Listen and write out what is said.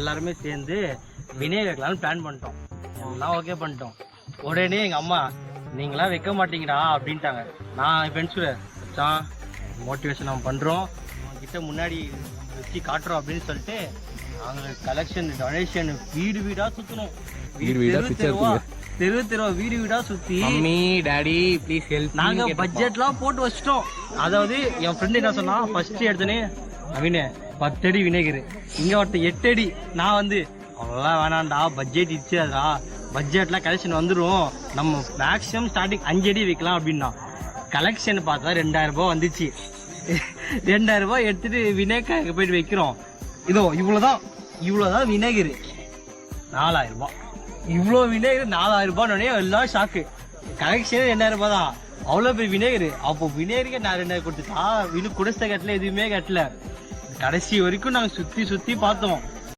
எல்லாருமே சேர்ந்து வினய் வைக்கலாம்னு பிளான் பண்ணிட்டோம். எல்லாம் ஓகே பண்ணிட்டோம். உடனே எங்கள் அம்மா நீங்களாம் வைக்க மாட்டீங்கடா அப்படின்ட்டாங்க. நான் என் ஃப்ரெண்ட்ஸ் வச்சான் மோட்டிவேஷன் நம்ம பண்ணுறோம், கிட்ட முன்னாடி வச்சு காட்டுறோம் அப்படின்னு சொல்லிட்டு நாங்கள் கலெக்ஷன் டொனேஷன் வீடு வீடாக சுற்றணும். தெருவா வீடு வீடா சுத்தி மம்மி டாடி ப்ளீஸ் ஹெல்ப் நாங்க பட்ஜெட்லாம் போட்டு வச்சிட்டோம். அதாவது என் ஃப்ரெண்டு என்ன சொன்னா, ஃபர்ஸ்ட் எடுத்தனே நவீன 10 அடி வினேகர், இங்க ஒருத்த 8 அடி. நான் வந்து அவ்வளோலாம் வேணாண்டா, பட்ஜெட் இச்சுதா, பட்ஜெட்லாம் கலெக்ஷன் வந்துடும், நம்ம மேக்ஸிமம் ஸ்டார்டிங் 5 அடி வைக்கலாம் அப்படின்னா. கலெக்ஷன் பார்த்தா 2000 ரூபாய் வந்துச்சு. 2000 ரூபாய் எடுத்துட்டு வினேகருக்கு போயிட்டு வைக்கிறோம். இதோ இவ்வளோதான் வினேகர் 4000 ரூபாய். இவ்வளோ வினேகர் 4000 ரூபாய் எல்லாம் ஷாக்கு. கலெக்ஷன் 2000 ரூபாய் தான், அவ்வளோ பெரிய வினேகர். அப்போ வினேகருக்கு நான் 2000 கொடுத்துட்டா, இன்னும் குடிசை கட்டல, எதுவுமே கட்டல. கடைசி வரைக்கும் நாங்கள் சுற்றி பார்த்தோம்.